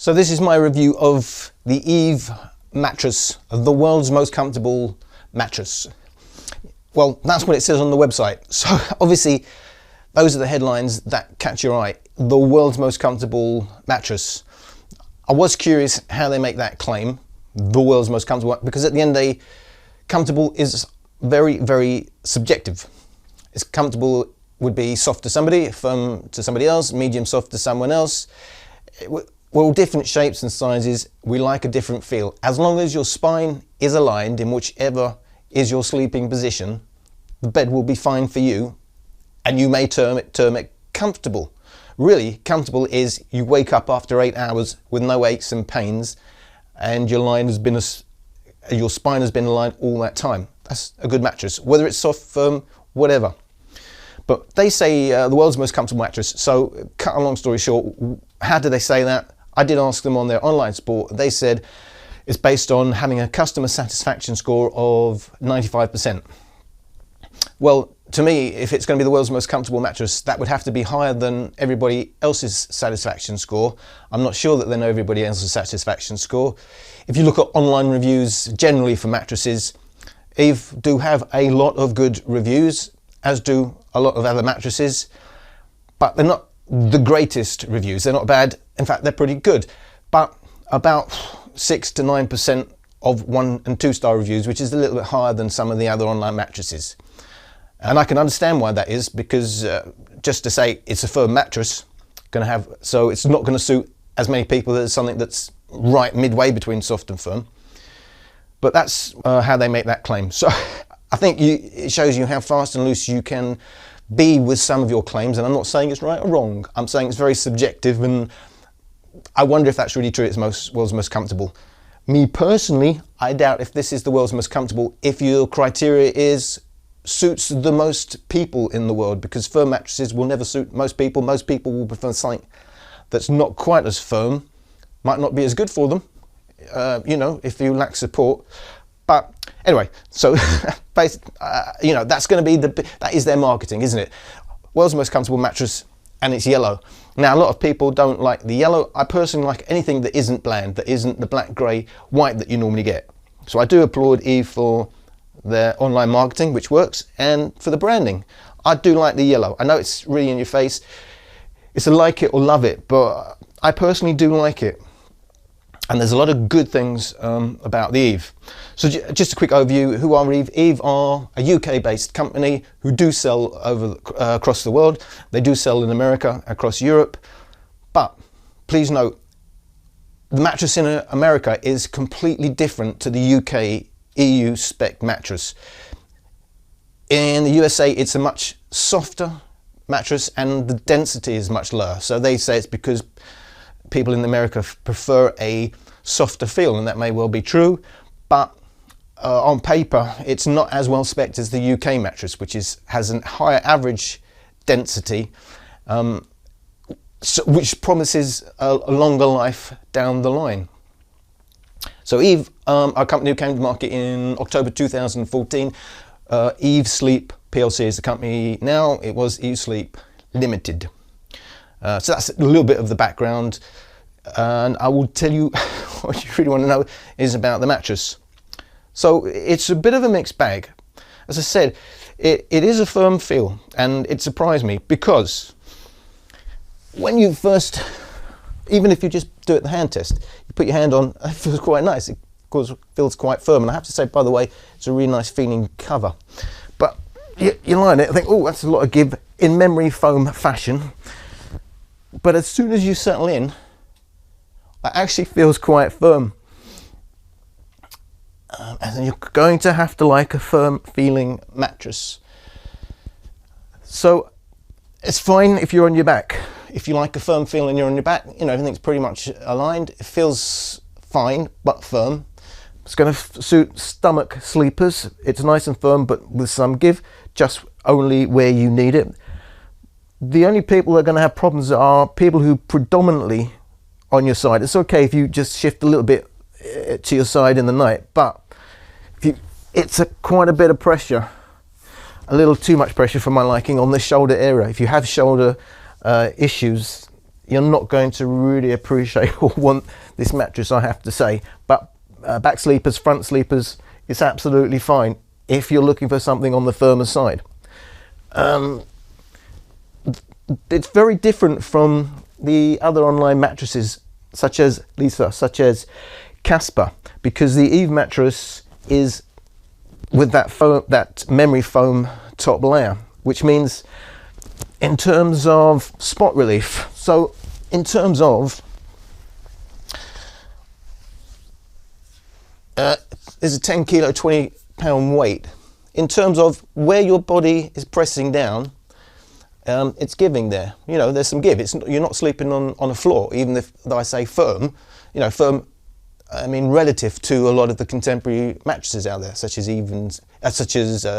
So this is my review of the Eve mattress, the world's most comfortable mattress. Well, that's what it says on the website. So obviously those are the headlines that catch your eye. The world's most comfortable mattress. I was curious how they make that claim, the world's most comfortable, because at the end of the day, comfortable is very, very subjective. It's comfortable would be soft to somebody, firm to somebody else, medium soft to someone else. We're all different shapes and sizes. We like a different feel. As long as your spine is aligned in whichever is your sleeping position, the bed will be fine for you, and you may term it comfortable. Really, comfortable is you wake up after 8 hours with no aches and pains, and your spine has been aligned all that time. That's a good mattress, whether it's soft, firm, whatever. But they say the world's most comfortable mattress. So, cut a long story short, how do they say that? I did ask them on their online support. They said it's based on having a customer satisfaction score of 95%. Well, to me, if it's going to be the world's most comfortable mattress, that would have to be higher than everybody else's satisfaction score. I'm not sure that they know everybody else's satisfaction score. If you look at online reviews generally for mattresses, Eve do have a lot of good reviews, as do a lot of other mattresses, but they're not the greatest reviews. They're not bad. In fact, they're pretty good. But about 6 to 9% of 1 and 2 star reviews, which is a little bit higher than some of the other online mattresses. And I can understand why that is, because just to say it's a firm mattress, so it's not going to suit as many people as something that's right midway between soft and firm. But that's how they make that claim. So I think it shows you how fast and loose you can be with some of your claims, and I'm not saying it's right or wrong. I'm saying it's very subjective, and I wonder if that's really true. It's world's most comfortable. Me personally, I doubt if this is the world's most comfortable if your criteria is suits the most people in the world, because firm mattresses will never suit most people. Most people will prefer something that's not quite as firm, might not be as good for them, if you lack support. But anyway, so that's going to be that is their marketing, isn't it? World's most comfortable mattress, and it's yellow. Now, a lot of people don't like the yellow. I personally like anything that isn't bland, that isn't the black, grey, white that you normally get. So I do applaud Eve for their online marketing, which works, and for the branding. I do like the yellow. I know it's really in your face. It's a like it or love it, but I personally do like it. And there's a lot of good things about the Eve. So just a quick overview, who are Eve? Eve are a UK-based company who do sell across the world. They do sell in America, across Europe. But please note, the mattress in America is completely different to the UK EU spec mattress. In the USA, it's a much softer mattress and the density is much lower. So they say it's because people in America prefer a softer feel, and that may well be true, but on paper it's not as well spec'd as the UK mattress, which has a higher average density, which promises a longer life down the line. So Eve, our company who came to market in October 2014, Eve Sleep PLC is the company now. It was Eve Sleep Limited. So that's a little bit of the background, and I will tell you what you really want to know is about the mattress. So it's a bit of a mixed bag. As I said, it is a firm feel, and it surprised me because when you first, even if you just do it the hand test, you put your hand on, it feels quite nice. It feels quite firm, and I have to say, by the way, it's a really nice feeling cover. But you lie on it, I think, oh, that's a lot of give in memory foam fashion. But as soon as you settle in, it actually feels quite firm. And you're going to have to like a firm feeling mattress. So it's fine if you're on your back. If you like a firm feel and you're on your back, everything's pretty much aligned. It feels fine, but firm. It's going to suit stomach sleepers. It's nice and firm, but with some give, just only where you need it. The only people that are going to have problems are people who predominantly on your side. It's okay if you just shift a little bit to your side in the night, but it's quite a bit of pressure, a little too much pressure for my liking on the shoulder area. If you have shoulder issues, you're not going to really appreciate or want this mattress, I have to say. But back sleepers, front sleepers, it's absolutely fine if you're looking for something on the firmer side. It's very different from the other online mattresses such as Lisa, such as Casper, because the Eve mattress is with that memory foam top layer, which means in terms of spot relief, so in terms of there's a 10 kilo 20 pound weight, in terms of where your body is pressing down, it's giving there. You know, there's some give. You're not sleeping on a floor, even if I say firm. You know, firm, I mean, relative to a lot of the contemporary mattresses out there, such as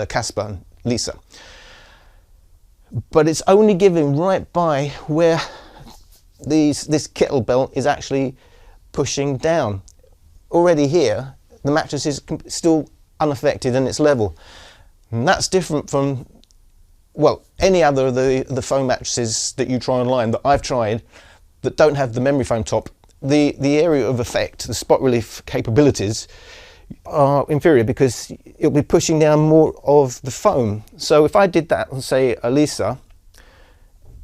Casper and Lisa. But it's only giving right by where this kettlebell is actually pushing down. Already here, the mattress is still unaffected and it's level. And that's different from, well, any other of the foam mattresses that you try online that I've tried that don't have the memory foam top. The area of effect, the spot relief capabilities are inferior because it'll be pushing down more of the foam. So if I did that on, say, a Lisa,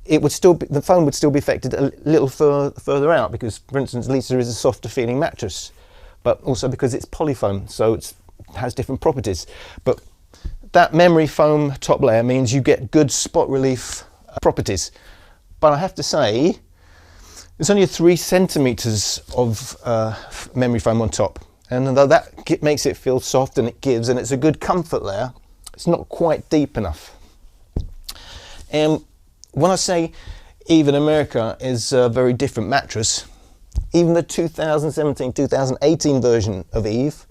it would still be, the foam would still be affected a little further out because, for instance, Lisa is a softer feeling mattress, but also because it's polyfoam, so it has different properties. But that memory foam top layer means you get good spot relief properties. But I have to say, it's only 3 centimeters of memory foam on top. And although that makes it feel soft and it gives, and it's a good comfort layer, it's not quite deep enough. And when I say Eve in America is a very different mattress, even the 2017-2018 version of Eve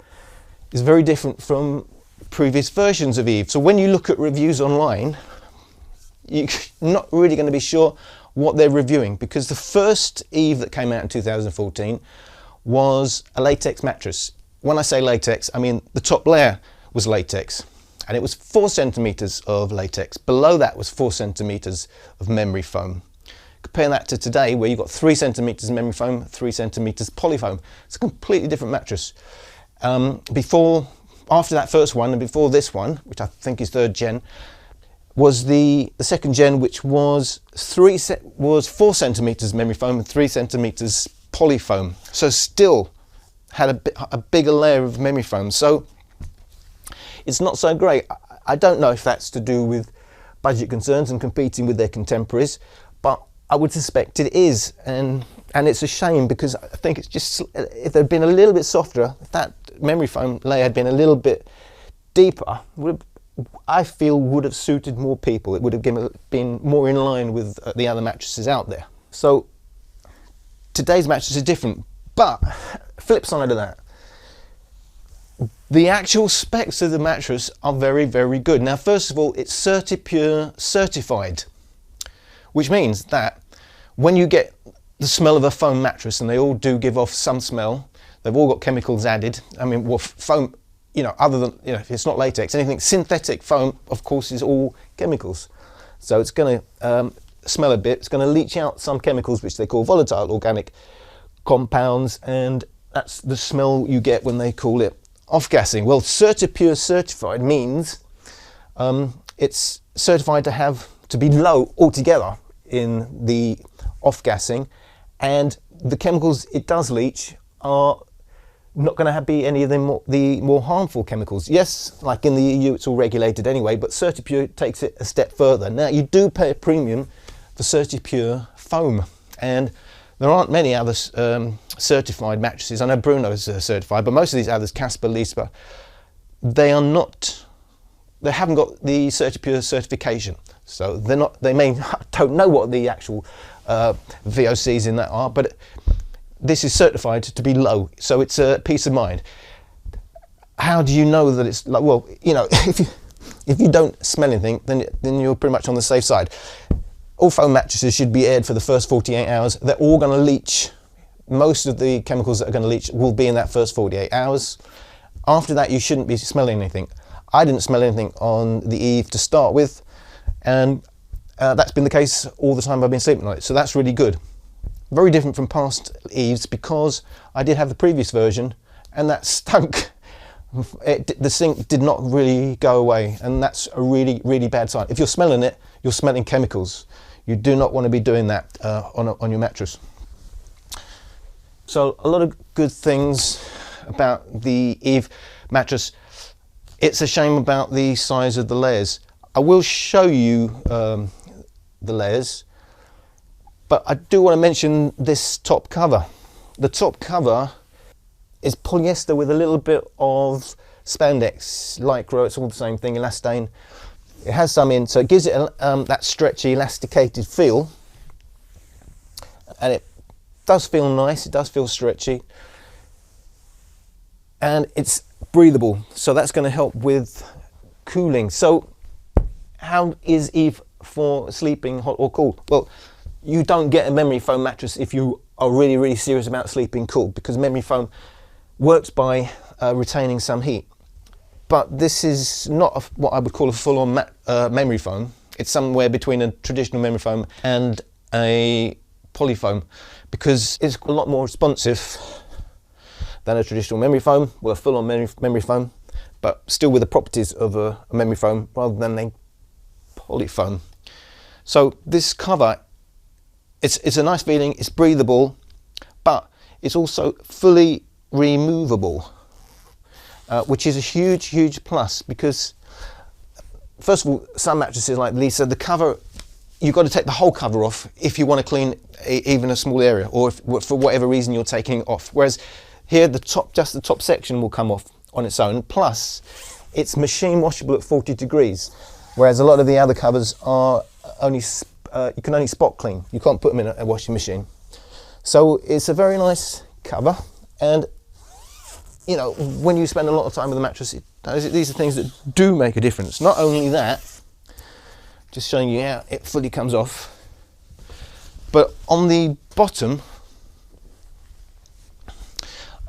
is very different from previous versions of Eve. So when you look at reviews online, you're not really going to be sure what they're reviewing, because the first Eve that came out in 2014 was a latex mattress. When I say latex, I mean the top layer was latex, and it was 4 centimeters of latex. Below that was 4 centimeters of memory foam. Compare that to today, where you've got 3 centimeters memory foam, 3 centimeters polyfoam. It's a completely different mattress. After that first one, and before this one, which I think is 3rd gen, was the 2nd gen, which was 4 centimeters memory foam and 3 centimeters polyfoam. So still had a bigger layer of memory foam. So it's not so great. I don't know if that's to do with budget concerns and competing with their contemporaries, but I would suspect it is. And it's a shame, because I think it's just, if they'd been a little bit softer, if that memory foam layer had been a little bit deeper, I feel would have suited more people. It would have been more in line with the other mattresses out there. So today's mattress is different, but flip side of that, the actual specs of the mattress are very, very good. Now, first of all, it's Serta Pure certified, which means that when you get the smell of a foam mattress, and they all do give off some smell, they've all got chemicals added. I mean, well, foam, you know, other than, you know, if it's not latex, anything synthetic foam, of course, is all chemicals. So it's going to smell a bit. It's going to leach out some chemicals, which they call volatile organic compounds, and that's the smell you get when they call it off-gassing. Well, Serta Pure certified means it's certified to be low altogether in the off-gassing, and the chemicals it does leach are not going to be any of the more harmful chemicals. Yes, like in the EU, it's all regulated anyway, but Serta Pure takes it a step further. Now, you do pay a premium for Serta Pure foam, and there aren't many other certified mattresses. I know Bruno's certified, but most of these others, Casper, Lisa, they haven't got the Serta Pure certification. So they're not, don't know what the actual VOCs in that are, but this is certified to be low, so it's a peace of mind. How do you know that it's like, well, you know, if you don't smell anything, then you're pretty much on the safe side. All foam mattresses should be aired for the first 48 hours. They're all going to leach. Most of the chemicals that are going to leach will be in that first 48 hours. After that, you shouldn't be smelling anything. I didn't smell anything on the Eve to start with, and that's been the case all the time I've been sleeping on it, so that's really good. very different from past Eves because I did have the previous version and that stunk. The sink did not really go away, and that's a really, really bad sign. If you're smelling it, you're smelling chemicals. You do not want to be doing that on your mattress. So a lot of good things about the Eve mattress. It's a shame about the size of the layers. I will show you the layers, but I do want to mention this top cover. The top cover is polyester with a little bit of spandex, lycra, it's all the same thing, elastane. It has some in, so it gives it that stretchy, elasticated feel. And it does feel nice, it does feel stretchy. And it's breathable, so that's going to help with cooling. So how is Eve for sleeping hot or cool? Well, you don't get a memory foam mattress if you are really, really serious about sleeping cool, because memory foam works by retaining some heat. But this is not what I would call a full-on memory foam. It's somewhere between a traditional memory foam and a polyfoam, because it's a lot more responsive than a traditional memory foam, well, a full-on memory foam, but still with the properties of a memory foam rather than a polyfoam. So this cover, it's a nice feeling, it's breathable, but it's also fully removable, which is a huge, huge plus, because first of all, some mattresses like Lisa, the cover, you've got to take the whole cover off if you want to clean even a small area, or if, for whatever reason you're taking it off. Whereas here, just the top section will come off on its own. Plus, it's machine washable at 40 degrees, whereas a lot of the other covers are only you can only spot clean. You can't put them in a washing machine. So it's a very nice cover, and you know, when you spend a lot of time with the mattress, these are things that do make a difference. Not only that, just showing you how it fully comes off, but on the bottom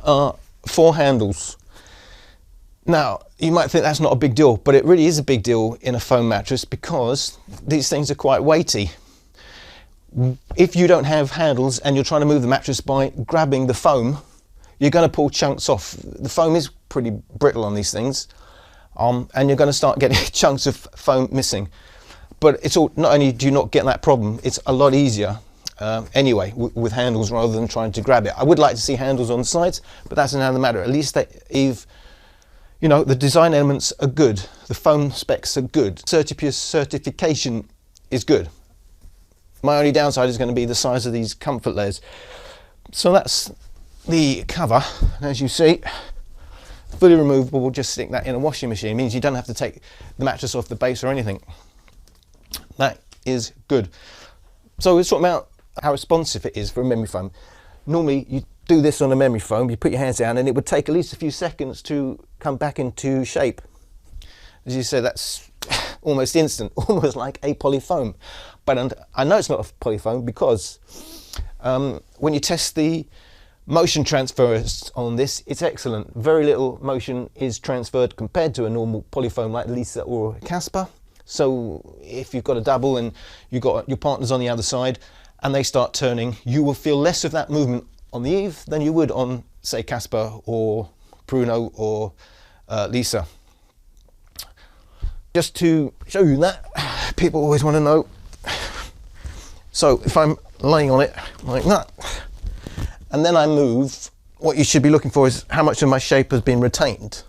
are 4 handles. Now, you might think that's not a big deal, but it really is a big deal in a foam mattress, because these things are quite weighty. If you don't have handles and you're trying to move the mattress by grabbing the foam, you're going to pull chunks off. The foam is pretty brittle on these things, and you're going to start getting chunks of foam missing. But it's all, not only do you not get that problem, it's a lot easier anyway with handles rather than trying to grab it. I would like to see handles on the sides, but that's another matter. At least you know, the design elements are good, the foam specs are good, Serta Pure certification is good. My only downside is going to be the size of these comfort layers. So that's the cover, and as you see, fully removable. We'll just stick that in a washing machine. It means you don't have to take the mattress off the base or anything. That is good. So we're talking about how responsive it is for a memory foam. Normally you do this on a memory foam, you put your hands down and it would take at least a few seconds to come back into shape. As you say, that's almost instant, almost like a polyfoam. But I know it's not a polyfoam because when you test the motion transfers on this, it's excellent. Very little motion is transferred compared to a normal polyfoam like Lisa or Casper. So if you've got a double and you've got your partners on the other side and they start turning, you will feel less of that movement on the Eve than you would on, say, Casper or Pruno or Lisa. Just to show you that, people always want to know. So if I'm laying on it like that, and then I move, what you should be looking for is how much of my shape has been retained.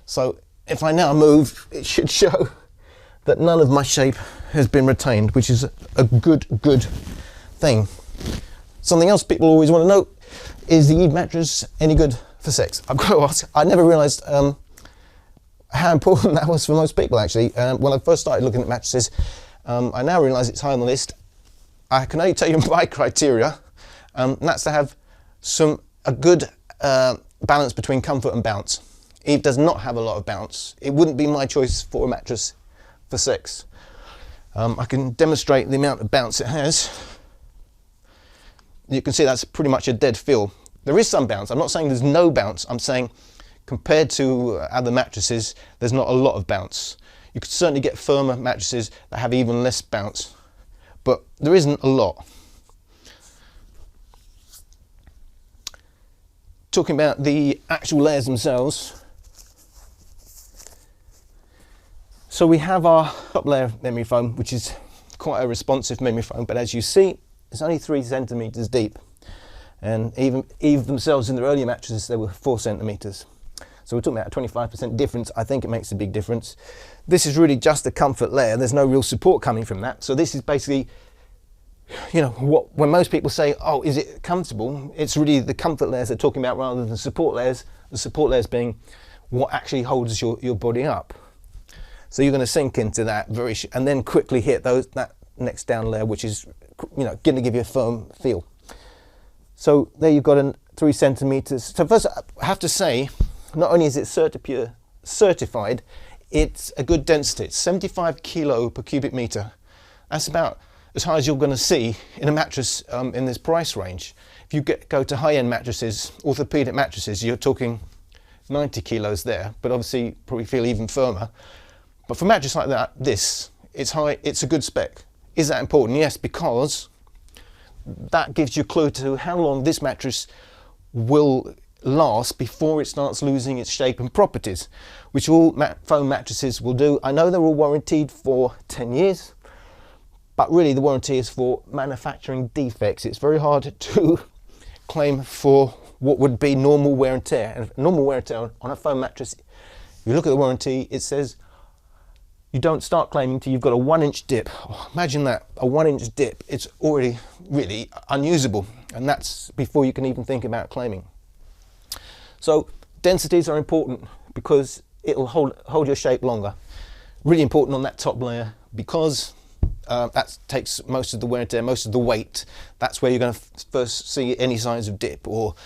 So if I now move, it should show that none of my shape has been retained, which is a good thing. Something else people always want to know, is the Eve mattress any good for sex? I've got to ask, I never realised how important that was for most people actually. When I first started looking at mattresses, I now realise it's high on the list. I can only tell you my criteria, and that's to have a good balance between comfort and bounce. Eve does not have a lot of bounce. It wouldn't be my choice for a mattress for sex. I can demonstrate the amount of bounce it has. You can see that's pretty much a dead feel. There is some bounce. I'm not saying there's no bounce. I'm saying compared to other mattresses, there's not a lot of bounce. You could certainly get firmer mattresses that have even less bounce, but there isn't a lot. talking about the actual layers themselves. So we have our top layer of memory foam, which is quite a responsive memory foam, but as you see, it's only 3 centimeters deep. And even themselves in their earlier mattresses, they were 4 centimeters. So we're talking about a 25% difference. I think it makes a big difference. This is really just a comfort layer. There's no real support coming from that. So this is basically, you know, when most people say, oh, is it comfortable? It's really the comfort layers they're talking about rather than support layers. The support layers being what actually holds your body up. So you're going to sink into that and then quickly hit that next down layer, which is, you know, going to give you a firm feel. So there you've got 3 centimeters. So first I have to say, not only is it Serta Pure certified, it's a good density. It's 75 kilo per cubic meter. That's about as high as you're going to see in a mattress in this price range. If you go to high-end mattresses, orthopedic mattresses, you're talking 90 kilos there, but obviously probably feel even firmer. But for a mattress like that, it's high, it's a good spec. Is that important? Yes, because that gives you a clue to how long this mattress will last before it starts losing its shape and properties, which all foam mattresses will do. I know they're all warranted for 10 years, but really the warranty is for manufacturing defects. It's very hard to claim for what would be normal wear and tear. And normal wear and tear on a foam mattress, if you look at the warranty, it says you don't start claiming till you've got a 1-inch dip. Oh, imagine that, a 1-inch dip. It's already really unusable, and that's before you can even think about claiming. So densities are important because it'll hold your shape longer. Really important on that top layer because that takes most of the wear and tear, most of the weight. That's where you're going to first see any signs of dip or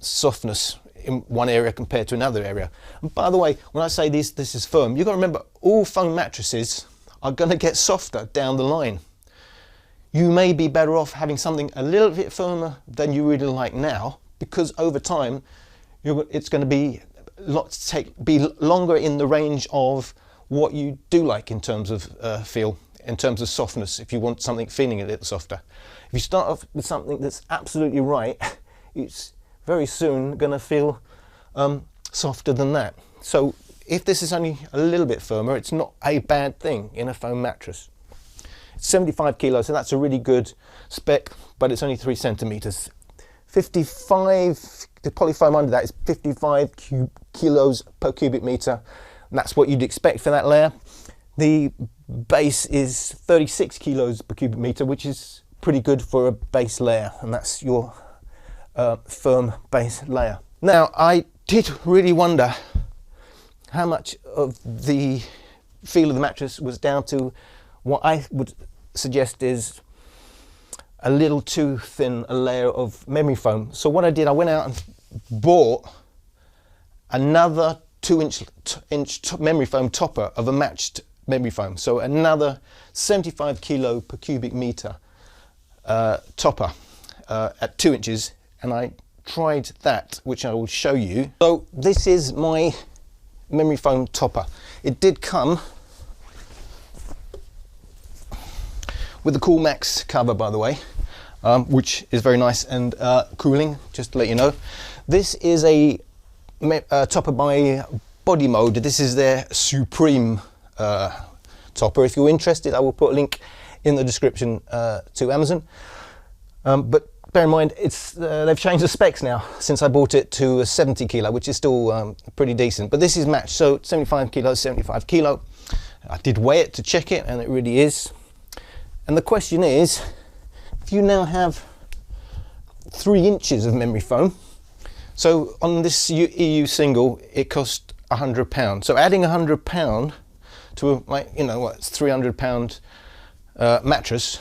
softness in one area compared to another area. And by the way, when I say this is firm, you've got to remember all foam mattresses are going to get softer down the line. You may be better off having something a little bit firmer than you really like now, because over time it's going to be longer in the range of what you do like in terms of feel, in terms of softness, if you want something feeling a little softer. If you start off with something that's absolutely right, it's very soon going to feel softer than that. So if this is only a little bit firmer, it's not a bad thing in a foam mattress. It's 75 kilos, so that's a really good spec, but it's only 3 centimeters. 55, the polyfoam under that is 55 kilos per cubic meter, and that's what you'd expect for that layer. The base is 36 kilos per cubic meter, which is pretty good for a base layer, and that's your firm base layer. Now, I did really wonder how much of the feel of the mattress was down to what I would suggest is a little too thin a layer of memory foam. So what I did, I went out and bought another 2-inch memory foam topper of a matched memory foam. So another 75 kilo per cubic meter topper at 2 inches, and I tried that, which I will show you. So this is my memory foam topper. It did come with the Cool Max cover, by the way, which is very nice and cooling, just to let you know. This is a topper by Body Mode. This is their Supreme topper. If you're interested, I will put a link in the description to Amazon. But bear in mind, they've changed the specs now since I bought it to a 70 kilo, which is still pretty decent. But this is matched, so 75 kilo, 75 kilo. I did weigh it to check it, and it really is. And the question is, if you now have 3 inches of memory foam, so on this EU single, it cost £100. So adding £100 to a, like, you know, what, it's £300 mattress,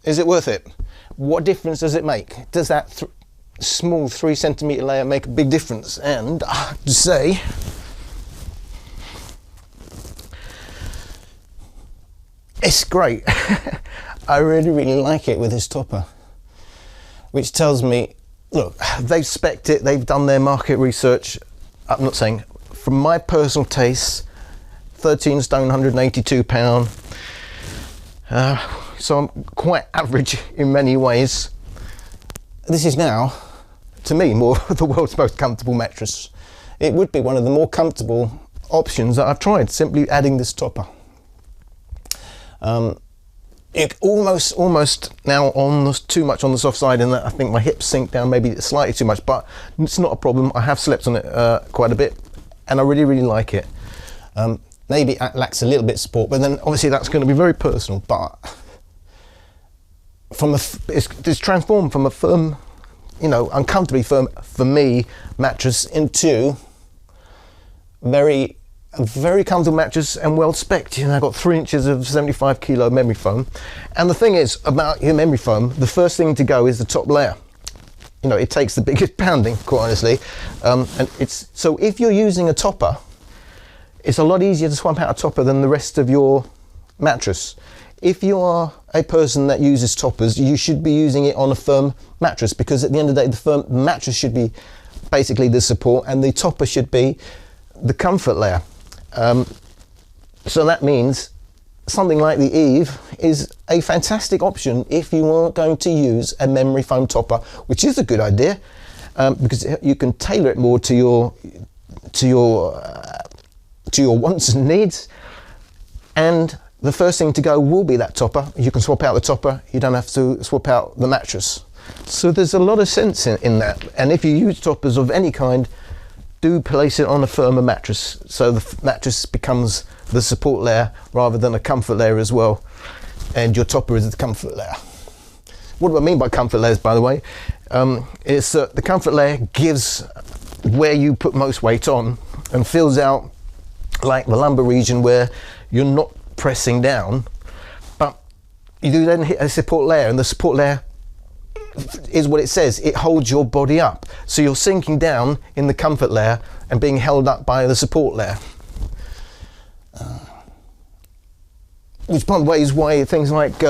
is it worth it? What difference does it make? Does that small 3 centimeter layer make a big difference? And I have to say, it's great. I really, really like it with this topper, which tells me, look, they've spec'd it, they've done their market research. I'm not saying, from my personal taste, 13 stone, 182 pound. So I'm quite average in many ways. This is now to me, more the world's most comfortable mattress. It would be one of the more comfortable options that I've tried, simply adding this topper. It almost now too much on the soft side, in that I think my hips sink down maybe slightly too much, but it's not a problem. I have slept on it quite a bit, and I really like it. Maybe it lacks a little bit of support, but then obviously that's going to be very personal. But it's transformed from a firm, you know, uncomfortably firm for me mattress into a very comfortable mattress and well spec'd. You know, I've got 3 inches of 75 kilo memory foam. And the thing is about your memory foam, the first thing to go is the top layer. You know, it takes the biggest pounding, quite honestly. And so if you're using a topper, it's a lot easier to swap out a topper than the rest of your mattress. If you are a person that uses toppers, you should be using it on a firm mattress, because at the end of the day, the firm mattress should be basically the support, and the topper should be the comfort layer. So that means something like the Eve is a fantastic option if you are going to use a memory foam topper, which is a good idea, because you can tailor it more to your wants and needs. And the first thing to go will be that topper. You can swap out the topper, you don't have to swap out the mattress. So there's a lot of sense in that. And if you use toppers of any kind, do place it on a firmer mattress, so the mattress becomes the support layer rather than a comfort layer as well, and your topper is the comfort layer. What do I mean by comfort layers, by the way? It's the comfort layer gives where you put most weight on and fills out like the lumbar region where you're not pressing down, but you do then hit a support layer, and the support layer is what it says, it holds your body up. So you're sinking down in the comfort layer and being held up by the support layer. Which, by the way, is why things like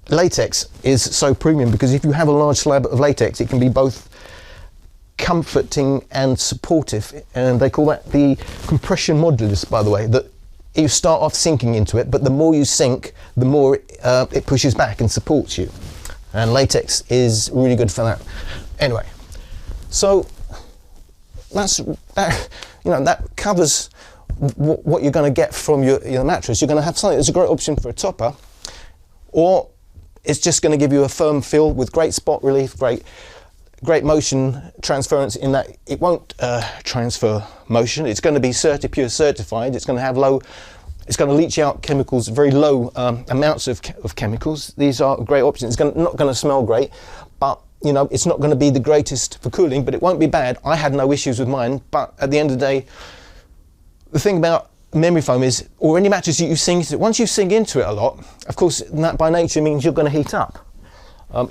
latex is so premium, because if you have a large slab of latex, it can be both comforting and supportive, and they call that the compression modulus, by the way, that you start off sinking into it, but the more you sink, the more it pushes back and supports you. And latex is really good for that. Anyway, so that covers what you're going to get from your mattress. You're going to have something that's a great option for a topper, or it's just going to give you a firm feel with great spot relief, great motion transference, in that it won't transfer motion. It's going to be Serta Pure certified. It's going to have it's going to leach out chemicals, very low amounts of chemicals. These are great options. It's not going to smell great, but you know, it's not going to be the greatest for cooling, but it won't be bad. I had no issues with mine, but at the end of the day, the thing about memory foam is, or any mattress you sink into, once you sink into it a lot, of course, that by nature means you're going to heat up.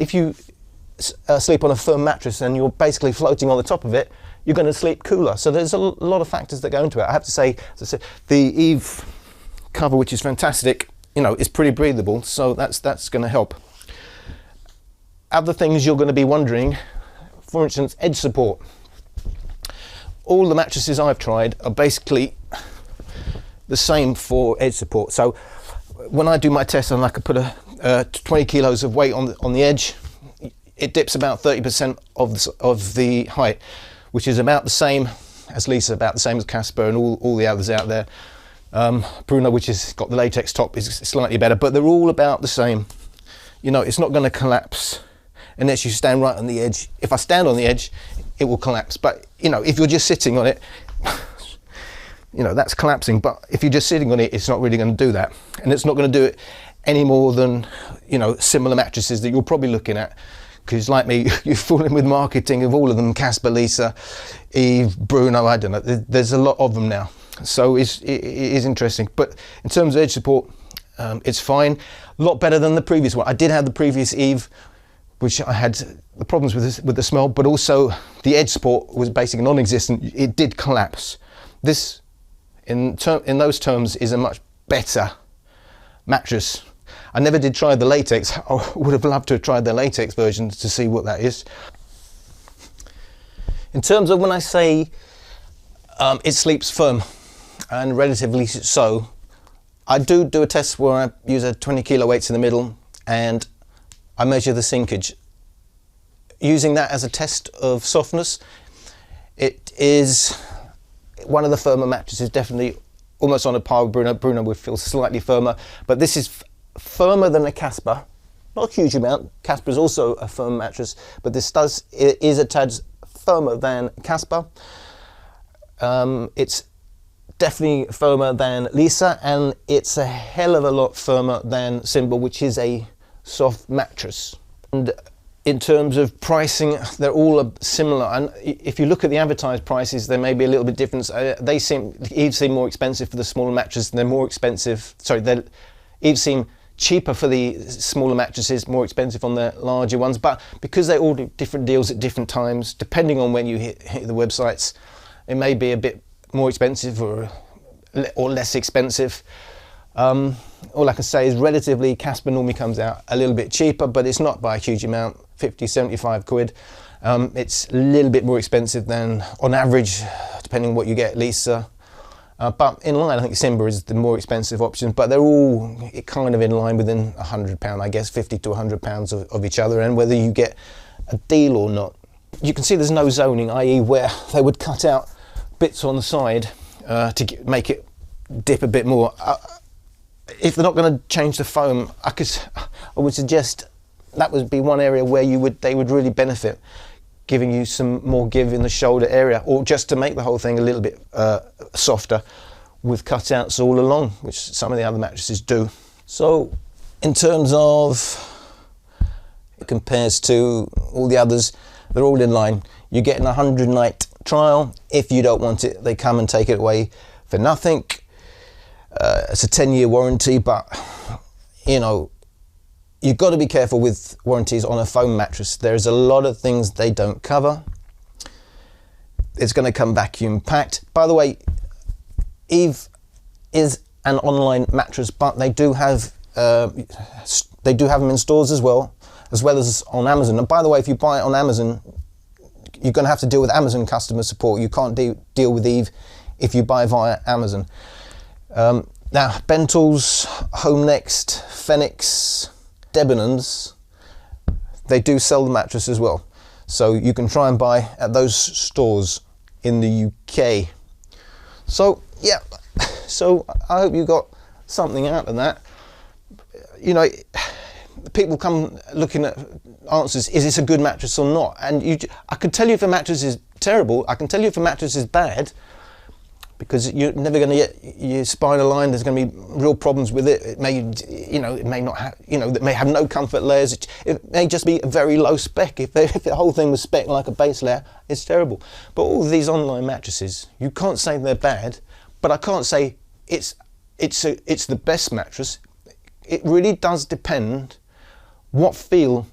If you sleep on a firm mattress and you're basically floating on the top of it, you're going to sleep cooler. So there's a lot of factors that go into it. I have to say, as I said, the Eve cover, which is fantastic, you know, is pretty breathable, so that's going to help. Other things you're going to be wondering, for instance, edge support. All the mattresses I've tried are basically the same for edge support. So when I do my test, and I could put 20 kilos of weight on the edge, it dips about 30% of the height, which is about the same as Lisa, about the same as Casper and all the others out there. Bruno, which has got the latex top, is slightly better, but they're all about the same. You know, it's not going to collapse unless you stand right on the edge. If I stand on the edge, it will collapse. But you know, if you're just sitting on it, you know, that's collapsing. But if you're just sitting on it, it's not really going to do that, and it's not going to do it any more than, you know, similar mattresses that you're probably looking at. Because like me, you're fooling with marketing of all of them: Casper, Lisa, Eve, Bruno. I don't know. There's a lot of them now. So it is interesting, but in terms of edge support, it's fine. A lot better than the previous one. I did have the previous Eve, which I had the problems with the smell, but also the edge support was basically non-existent. It did collapse. This, in those terms, is a much better mattress. I never did try the latex. I would have loved to have tried the latex version to see what that is. In terms of when I say it sleeps firm, and relatively so, I do a test where I use a 20 kilo weights in the middle and I measure the sinkage. using that as a test of softness. It is one of the firmer mattresses, definitely almost on a par with Bruno. Bruno would feel slightly firmer, but this is firmer than a Casper. Not a huge amount. Casper is also a firm mattress, but this is a tad firmer than Casper. It's definitely firmer than Lisa, and it's a hell of a lot firmer than Symbol, which is a soft mattress. And in terms of pricing, they're all similar. And if you look at the advertised prices, there may be a little bit difference. Eves seem more expensive for the smaller mattresses. They're more expensive. Sorry, Eves seem cheaper for the smaller mattresses, more expensive on the larger ones. But because they all do different deals at different times, depending on when you hit the websites, it may be a bit more expensive or less expensive. All I can say is relatively Casper normally comes out a little bit cheaper, but it's not by a huge amount, 50, 75 quid. It's a little bit more expensive than, on average, depending on what you get, Lisa. But in line, I think Simba is the more expensive option, but they're all kind of in line within £100, I guess, 50 to £100 of each other, and whether you get a deal or not. You can see there's no zoning, i.e. where they would cut out bits on the side to make it dip a bit more. If they're not going to change the foam, I would suggest that would be one area where they would really benefit, giving you some more give in the shoulder area, or just to make the whole thing a little bit softer with cutouts all along, which some of the other mattresses do. So in terms of, it compares to all the others, they're all in line. You're getting a 100-night trial. If you don't want it, they come and take it away for nothing. It's a 10-year warranty, but you know, you've got to be careful with warranties on a foam mattress. There's a lot of things they don't cover. It's going to come vacuum packed. By the way, Eve is an online mattress, but they do have them in stores as well as on Amazon. And by the way, if you buy it on Amazon, you're going to have to deal with Amazon customer support. You can't deal with Eve if you buy via Amazon. Now, Bentals, Home Next, Phoenix, Debenhams, they do sell the mattress as well. So you can try and buy at those stores in the UK. So yeah, so I hope you got something out of that. You know, people come looking at answers, is this a good mattress or not? And I can tell you if a mattress is terrible, I can tell you if a mattress is bad, because you're never going to get your spine aligned. There's going to be real problems with it. It may, it may not have, it may have no comfort layers. It may just be a very low spec. If the whole thing was spec like a base layer, it's terrible. But all of these online mattresses, you can't say they're bad, but I can't say it's the best mattress. It really does depend what feel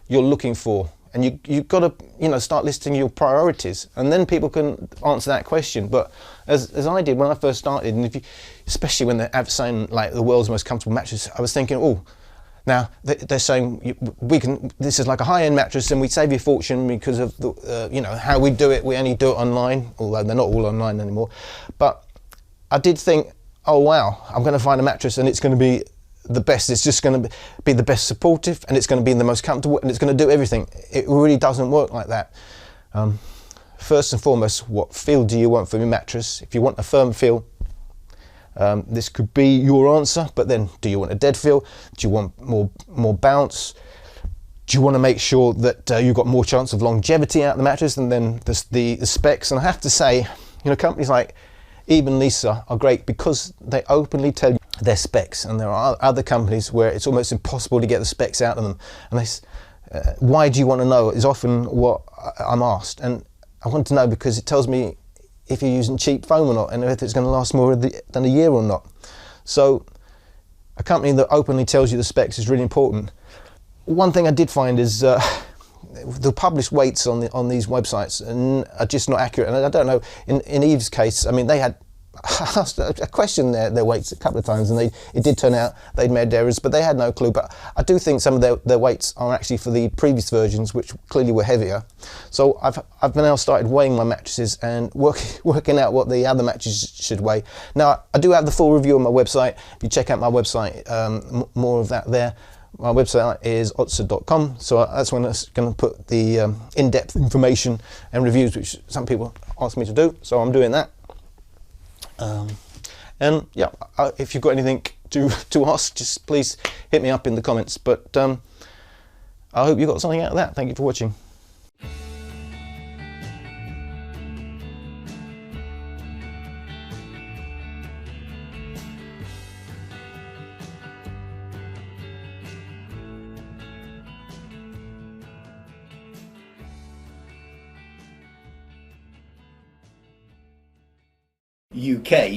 you're looking for. And you've got to, start listing your priorities, and then people can answer that question. But as I did when I first started, and especially when they're saying like the world's most comfortable mattress, I was thinking, oh, now they're saying this is like a high-end mattress, and we save you a fortune because of the, how we do it. We only do it online, although they're not all online anymore. But I did think, oh wow, I'm going to find a mattress, and it's going to be the best. It's just going to be the best supportive, and it's going to be the most comfortable, and it's going to do everything. It really doesn't work like that. First and foremost, what feel do you want from your mattress? If you want a firm feel, this could be your answer. But then, do you want a dead feel? Do you want more bounce? Do you want to make sure that you've got more chance of longevity out of the mattress? And then the specs. And I have to say, companies like even Lisa are great because they openly tell you their specs, and there are other companies where it's almost impossible to get the specs out of them. And why do you want to know is often what I'm asked, and I want to know because it tells me if you're using cheap foam or not, and if it's going to last more than a year or not. So a company that openly tells you the specs is really important. One thing I did find is the published weights on these websites are just not accurate, and I don't know. In Eve's case, I mean, they had asked a question their weights a couple of times, and it did turn out they'd made errors, but they had no clue. But I do think some of their weights are actually for the previous versions, which clearly were heavier. So I've now started weighing my mattresses and working out what the other mattresses should weigh. Now I do have the full review on my website. If you check out my website, more of that there. My website is otsa.com, so that's when I'm going to put the in-depth information and reviews, which some people ask me to do, so I'm doing that. And yeah, if you've got anything to ask, just please hit me up in the comments. But I hope you got something out of that. Thank you for watching. UK